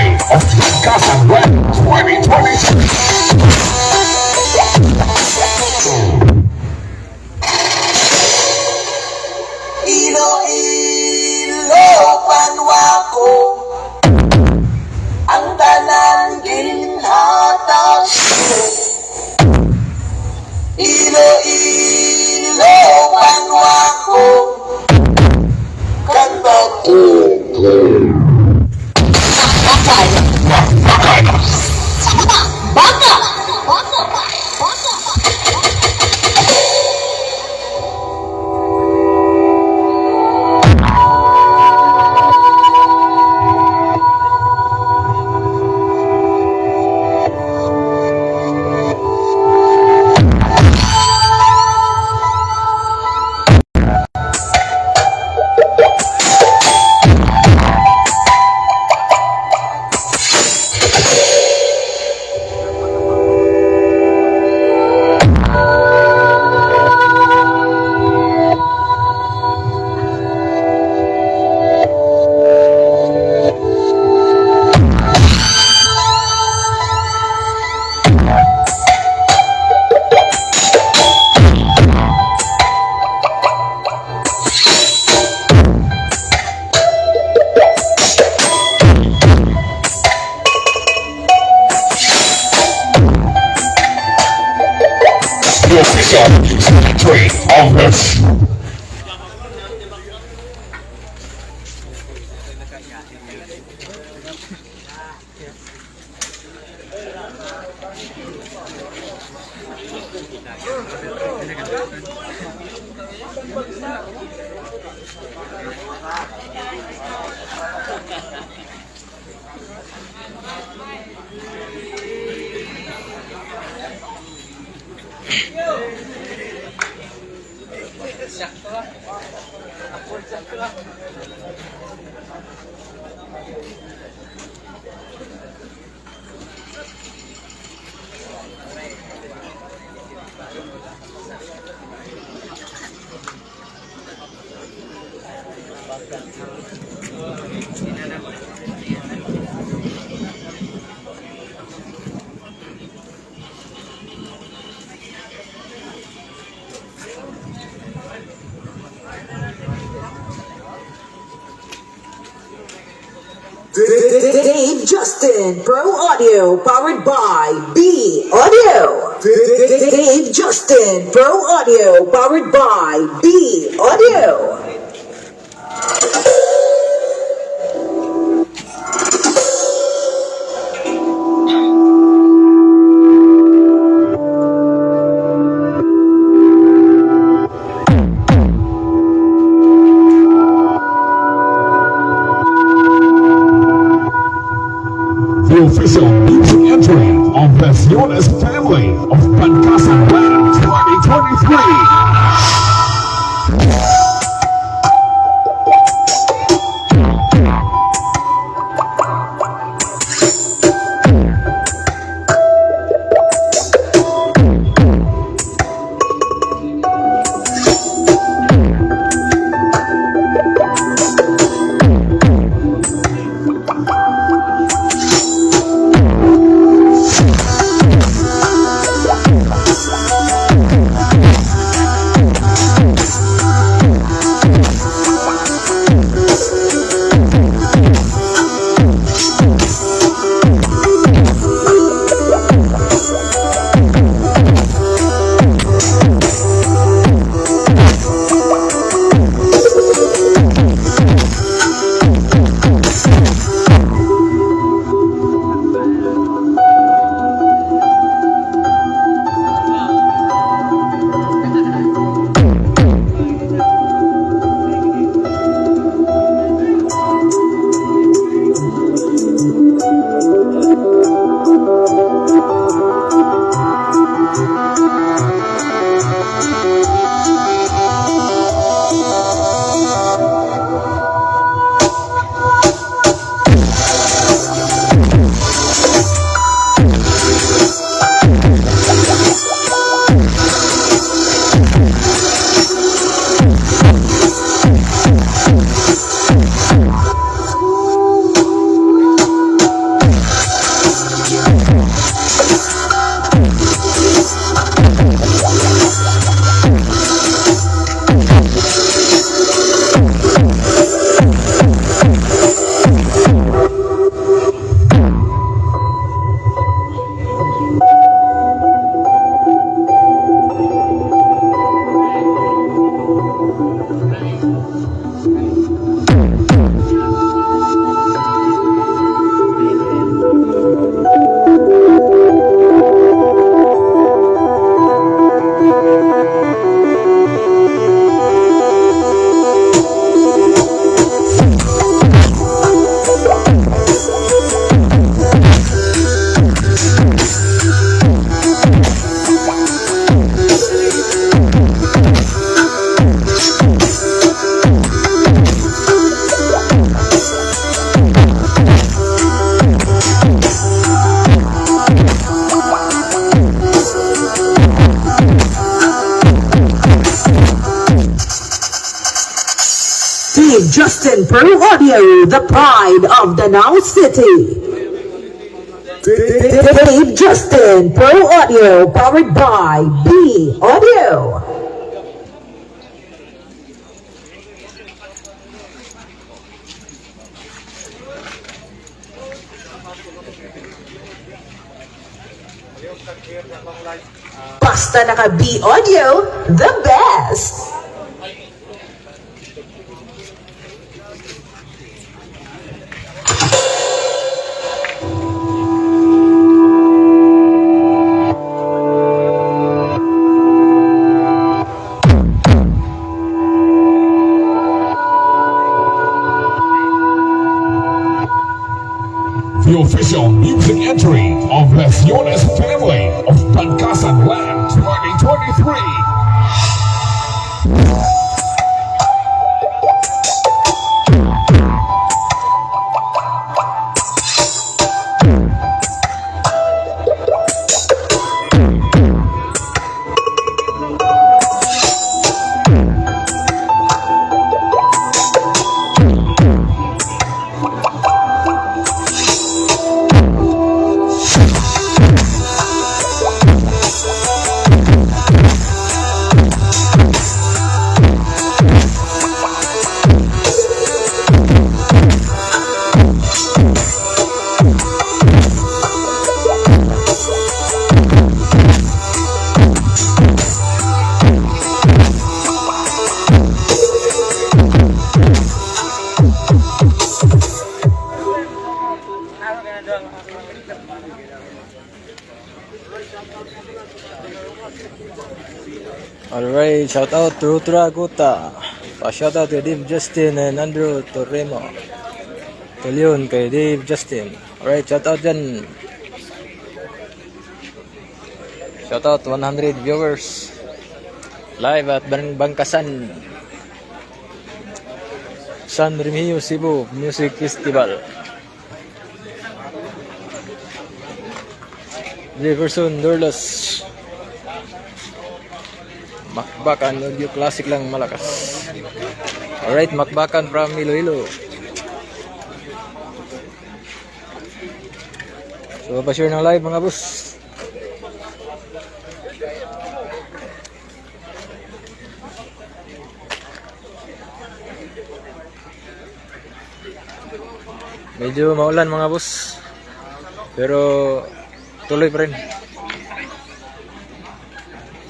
family of BANSACANLAND 2023. Iloilo panwako ang tanan ginhatag Iloilo panwako kanta ko MAKBAKAN. baka The official secretary of this. Dave Justin Pro Audio powered by B Audio. Dave Justin Pro Audio powered by B Audio. The official music entry of the Siones family of BANSACANLAND 2023. Justin Pro Audio, the pride of Danao City. Dave Justin Pro Audio, powered by B Audio. Basta naka B Audio, the best. The official music entry of Lesiones family of BANSACANLAND 2023. Alright, shout out to Rutra Guta. Shout out to Dave Justin and Andrew Torremo. Tulion kay Dave Justin. Alright, shout out dyan. Shout out 100 viewers. Live at Bangkasan. San Remegio, CEBU Music Festival. Jefferson Dorlos. MAKBAKAN audio classic lang malakas. Alright, MAKBAKAN from Iloilo. So, pa-share ng live mga boss. Medyo maulan mga boss. Pero tuloy pa rin.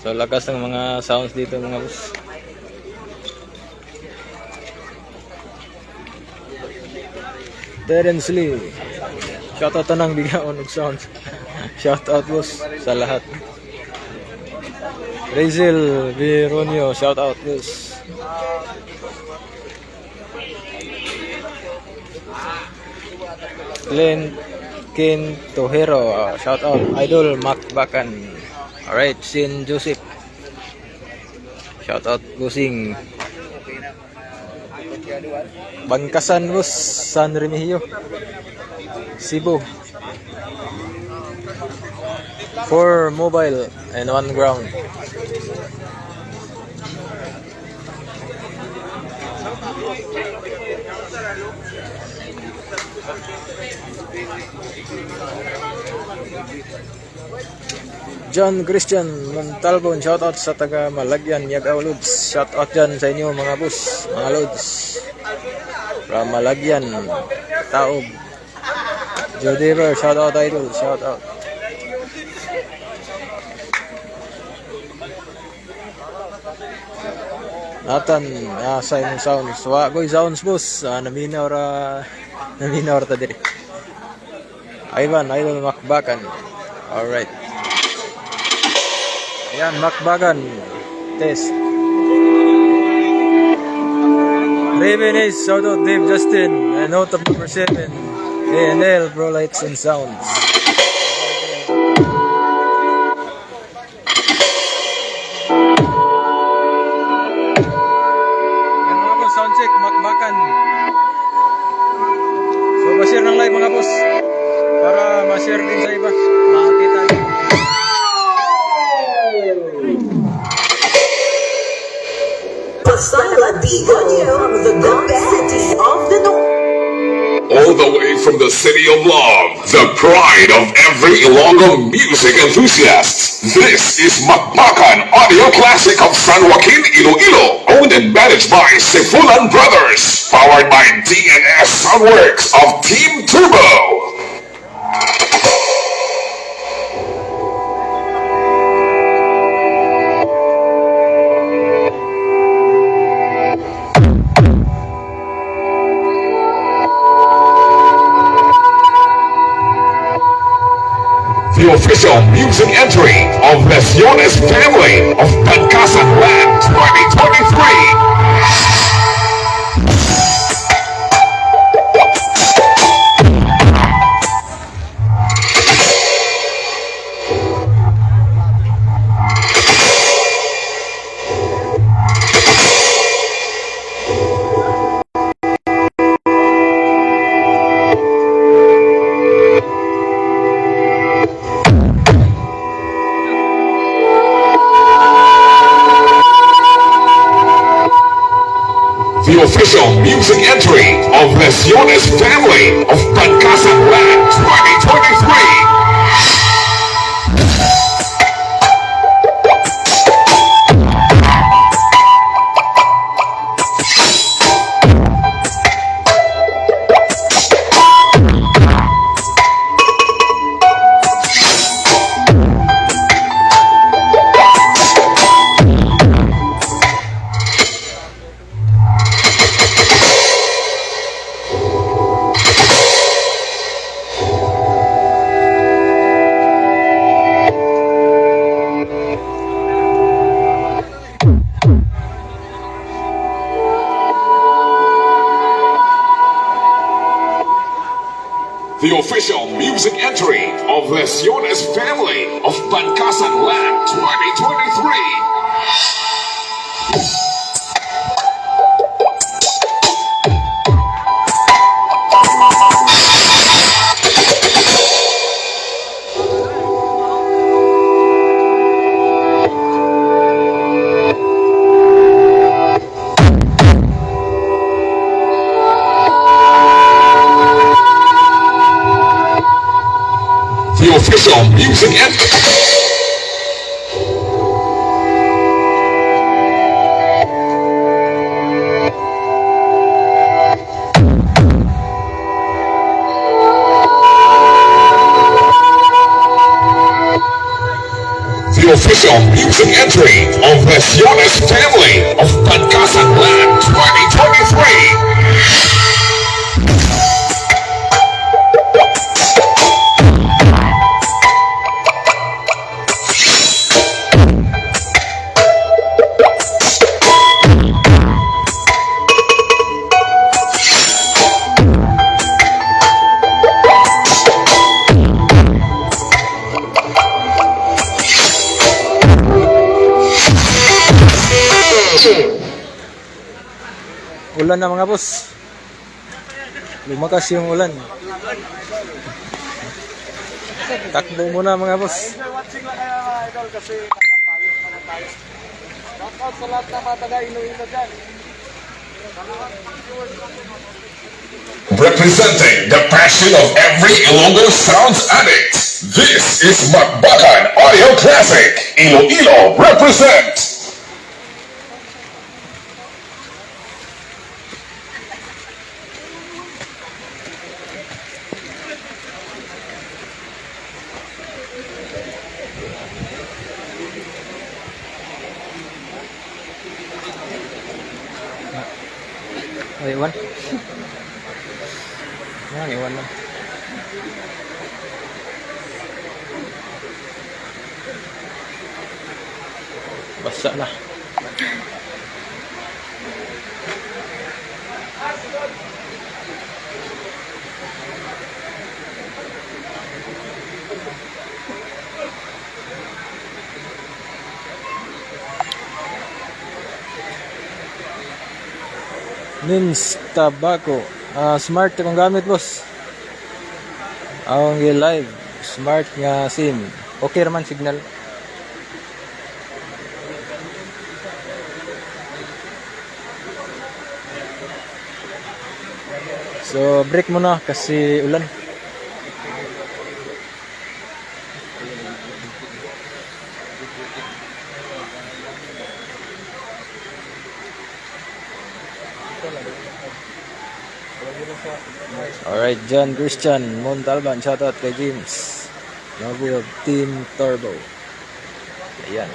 So, lakas ng mga sounds dito mga boss. Terence Lee. Shoutout tanang bigaon ng sounds. Shoutout boss sa lahat. Razel Vironio. Shoutout boss. Glenn Ken Tohero. Shoutout. Idol MAKBAKAN. Alright, Sin Joseph. Shout out Busing. Bangkasan boss, San Remegio, CEBU. 4 mobile and 1 ground. John Christian Montalbon, shoutout sa taga Malagyan, Yagaw Lods. Shoutout dyan sa inyo mga boss, mga Lods. From Malagyan, Taob. Jodever, shoutout idol, shoutout. Nathan, sa inyong sounds. Wagoy sounds boss, naminaw ta diri. Ivan, idol MAKBAKAN. Alright. Ayan, MAKBAKAN test. Raven is shout out Dave Justin and note of number 7 ANL Pro Lights and Sounds. Yan mga boss, sound check MAKBAKAN. So ma-share ng live mga boss para ma-share din sa iba, makakita din. Basta naka B Audio, the best. City of the North. All the way from the city of love, the pride of every Ilonggo music enthusiast. This is MAKBAKAN Audio Classic of San Joaquin, Iloilo, owned and managed by Sifulan Brothers, powered by DNS Soundworks of Team Turbo. The official music entry of Lesiones family of BANSACANLAND 2023. The official music entry of Lesiones family of BANSACANLAND 2023. The official music entry of Lesiones family of BANSACANLAND 2023. The official music entry. The official music entry of Lesiones family of BANSACANLAND 2023. Ulan na mga boss. Lumakas yung ulan. Takbo muna mga boss. Watching lang kaya mga idol kasi nakapayos pa na tayo. Shoutout sa lahat ng mga taga-Iloilo dyan. Representing the passion of every Ilonggo sounds addict. This is MAKBAKAN Audio Classic. Iloilo represent. Oh, iwan. Yan, iwan lang. Basa na. Nins Tobacco. Smart akong gamit boss. Ang live smart nga SIM. Okay raman signal. So break muna kasi ulan. Alright, John Christian Montalban, shoutout kay James Novi of Team Turbo. Ayan.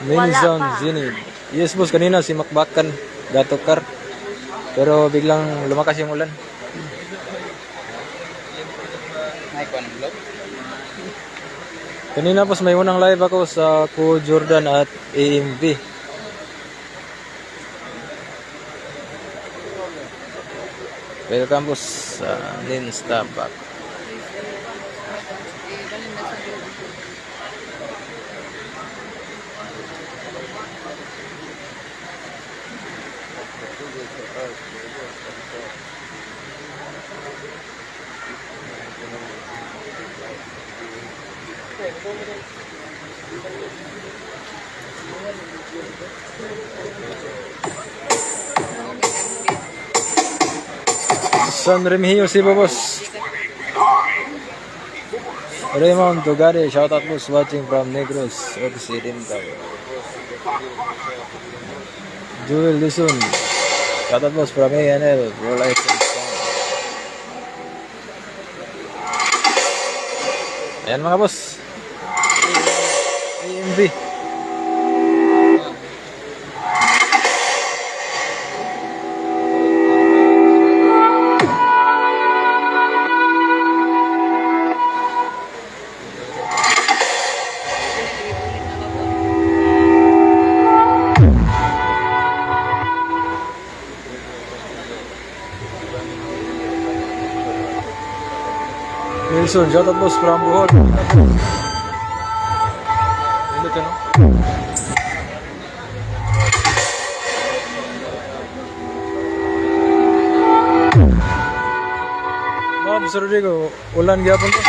Minsan Zinid. Yes boss, kanina si MAKBAKAN gatokar. Pero biglang lumakas yung ulan. Kanina boss may unang live ako sa Ko Jordan at AMV. Welcome boss sa Ninsta Back. San Remegio, CEBU boss. Raymond Tugade, shout out boss, watching from Negros Occidental. Joel Lison, shout out boss from ANL, Roll Items. Ayan mga boss, AMV. Wilson, shout out boss from Bohol. Hindi ka no? Boss Rodrigo, ulan gyapon to.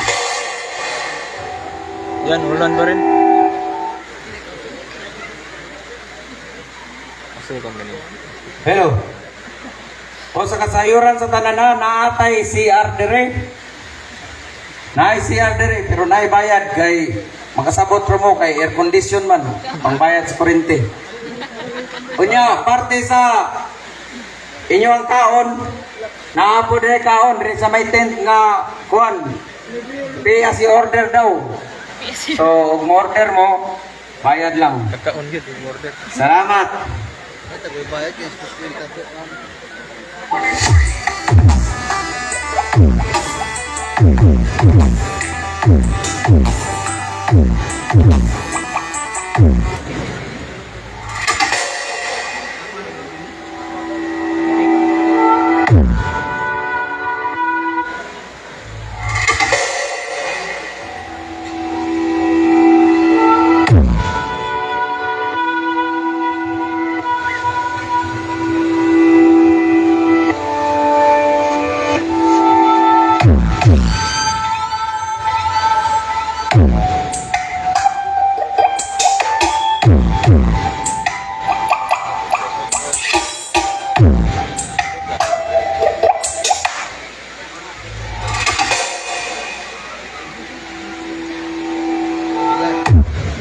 Yan, ulan pa rin. Asa ka man? Hello. O sa kasayuran sa tanan naatay CR dire. Naay CR dire pero naay bayad kay makasabot ro mo kay air condition man pangbayad sa kuryente. Unya parte sa inyo ang kaon naapo dire kaon dire sa may tent nga kuan. Pay as you order daw. So ug order mo bayad lang. Kakaon gyud yung order. Salamat.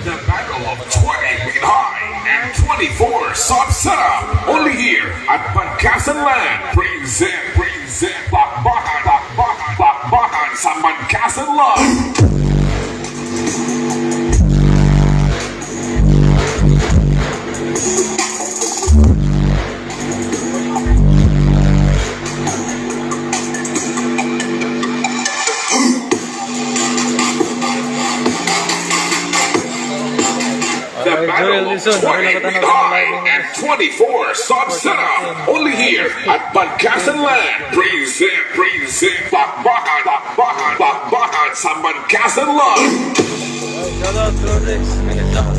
The battle of 20 feet high and 24 soft setup. Only here at BANSACANLAND. Present Bakbakan sa BANSACANLAND. The Joel battle of Wilson, 20 ano feet nakatanaw sa high live ng- and 24 sub setup. Only here at BANSACANLAND. Present. Bakbakan sa BANSACANLAND. Shout out to Rex. Minute lang.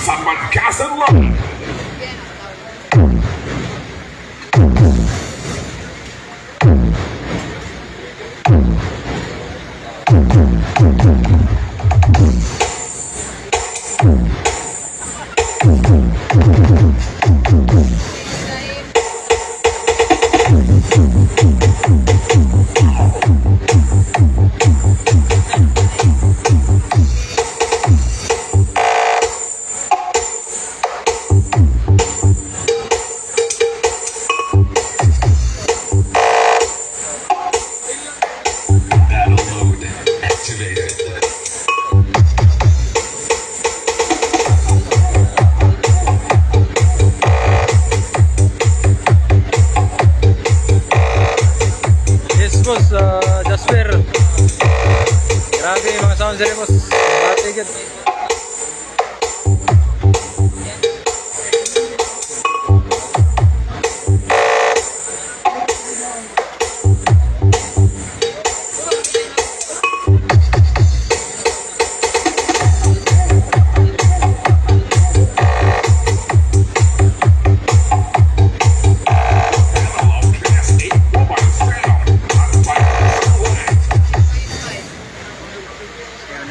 Sa BANSACANLAND. Battle mode activated. Yes, boss. Jasper. Grabe yung mga sound sila, boss. Bati agad.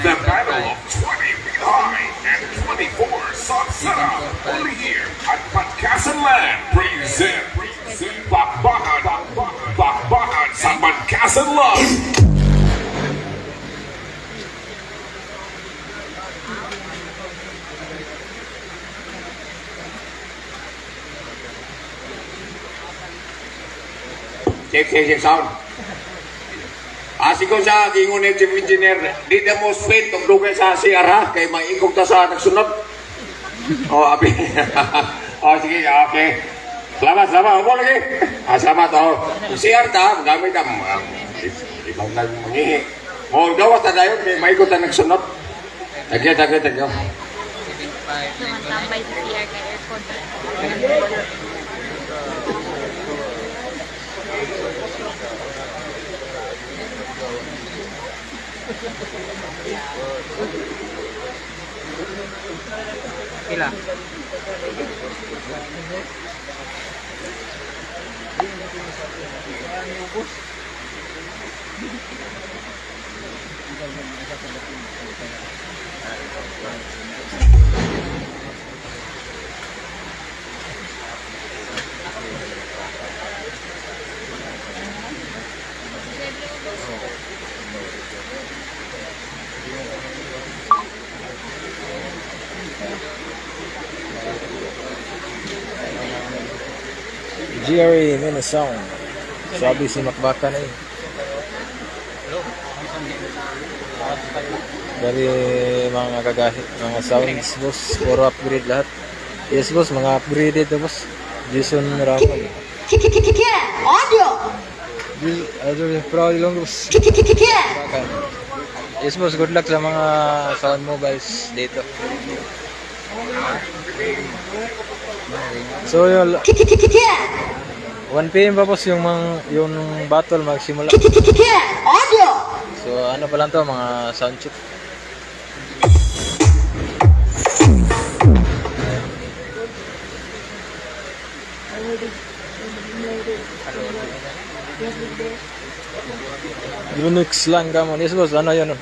The battle of 20 feet high and 24 sub setup. Only here at BANSACANLAND. Present. Bakbakan sa BANSACANLAND. Check sound. Asi ko sa gingon ni chief engineer, di na mo speed og dugay sa CR ha kay maingkog ta sa nagsunod. Oh, abi. Oh, sige, okay. Salamat. Opo lagi. Salamat oh. CR ta, gamit ang ibang nagmangihi. Oh, gawas ta dayon kay maingkog ta nagsunod. Tagyo. Tumantambay sa CR kay aircon. Kila. GRE Minnesota. Sabi si MAKBAKAN eh. Dari mga kagahit, mga sounds boss, puro upgrade lahat. Yes boss, mga upgraded to boss. Jason Ramon. Audio. Adol proud lang boss. MAKBAKAN. Yes boss, good luck sa mga sound mobiles dito. So yun, 1 PM pa boss yung battle magsimula. Audio. So ano pa lang to, mga sound check. Unix lang ka mo. Yes boss, ano yun?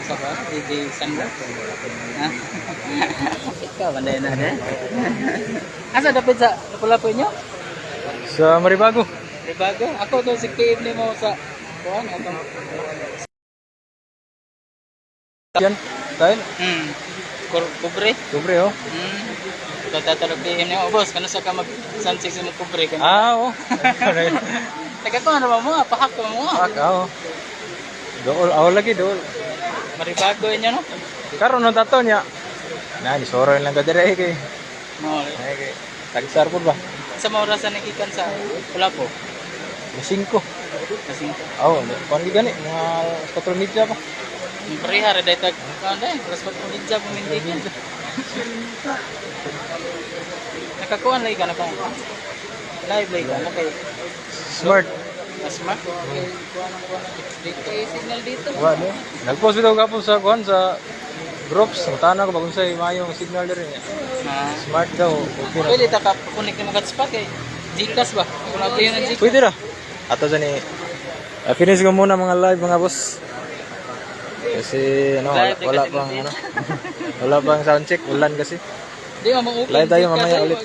Saka, DJ Sandra. Ha? Ikaw, banday na din. Asa dapat sa lapulapo nyo? Sa Maribago. Bago. Ako to si Cave ni mo sa kuhan. Yan, dahil. Kubre. Kubre, oh. Tatalog PM ni mo. Boss, kano sa ka mag-sunsix mo kubre ka? Oo. Teka ko, ano ba mo? Pahak ko mo. Oo. Dool, ako lagi, dool. Maribago inyo, no? Karon no tato niya. Na, ni soro lang ka dire kay. No. Ay kay. Tagsar po ba? Sa mga orasan nagikan sa Pulapo. Masingko. Kasi, Oo, kundi gani mga 4 media pa. yung pareha, rin dahil alas 4 minidya, pumindigan. Nakakuhan lagi ka na pa. Live lagi ka na kay Smart. Smart. Okay, dito yung signal dito. Wala. Nagpost bitaw gapon sa kuan sa groups, tana ko bagong say maayong signal dire. Smart daw. Okay ra. Pwede ta ka kunik mo hotspot kay Gcash ba? Kung nabiyo ng Gcash. Pwede ra. Ato sa ni finish ko muna mga live mga boss. Kasi ano, Live, wala kasi pang nandito. ano. Wala pang sound check, ulan kasi. Di mo okay. Live tayo mamaya ulit.